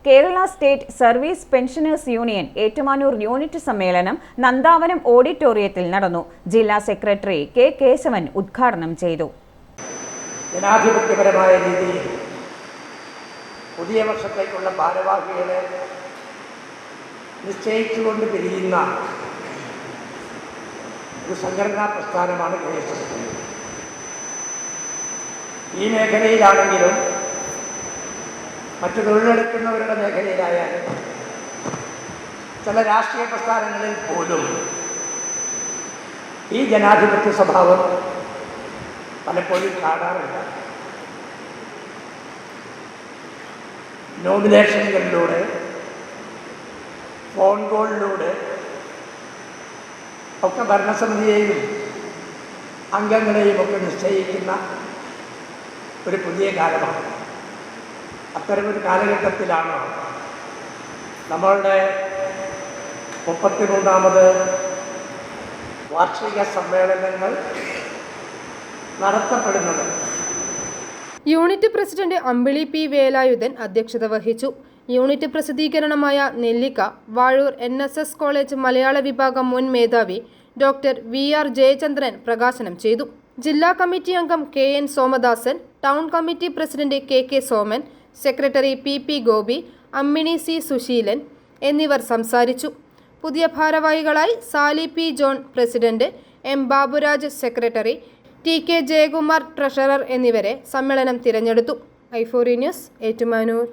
Kerala state service pensioners union Ettumanoor unit സമ്മേളനം നന്ദാവനം ഓഡിറ്റോറിയത്തിൽ നടന്നു. ജില്ലാ സെക്രട്ടറി കെ കേശവൻ ഉദ്ഘാടനം ചെയ്തു. ജനാധിപത്യപരമായ രീതിയിൽ പുതിയ വർഷത്തേക്കുള്ള ഭാരവാഹികളെ നിശ്ചയിച്ചുകൊണ്ട് പിരിയുന്ന ഒരു സംഘടനാ പ്രസ്ഥാനമാണ് KSS. ഈ മേഖലയിലാണെങ്കിലും മറ്റു തൊഴിലെടുക്കുന്നവരുടെ മേഖലയിലായാലും ചില രാഷ്ട്രീയ പ്രസ്ഥാനങ്ങളിൽ പോലും ഈ ജനാധിപത്യ സ്വഭാവം പലപ്പോഴും കാണാറുണ്ട്. നോമിനേഷനുകളിലൂടെ, ഫോൺ കോളിലൂടെ ഒക്കെ ഭരണസമിതിയെയും അംഗങ്ങളെയും ഒക്കെ നിശ്ചയിക്കുന്ന ഒരു പുതിയ കാലമാണ്. അത്തരമൊരു കാലഘട്ടത്തിലാണ് നമ്മളുടെ 33ാമത് വാർഷിക സമ്മേളനങ്ങൾ നടത്തപ്പെടുന്നത്. യൂണിറ്റ് പ്രസിഡന്റ് അമ്പിളി പി വേലായുധൻ അധ്യക്ഷത വഹിച്ചു. യൂണിറ്റ് പ്രസിദ്ധീകരണമായ നെല്ലിക്ക വാഴൂർ NSS കോളേജ് മലയാള വിഭാഗം മുൻ മേധാവി ഡോക്ടർ VR ജയചന്ദ്രൻ പ്രകാശനം ചെയ്തു. ജില്ലാ കമ്മിറ്റി അംഗം KN Somadasan, town committee president KK Soman, secretary PP Gopi, Ammini C Susheelan എന്നിവർ സംസാരിച്ചു. പുതിയ ഭാരവാഹികളായി Sally P John president, M Baburaj secretary, TK Jayakumar treasurer എന്നിവരെ സമ്മേളനം തിരഞ്ഞെടുത്തു. i4 news Ettumanoor.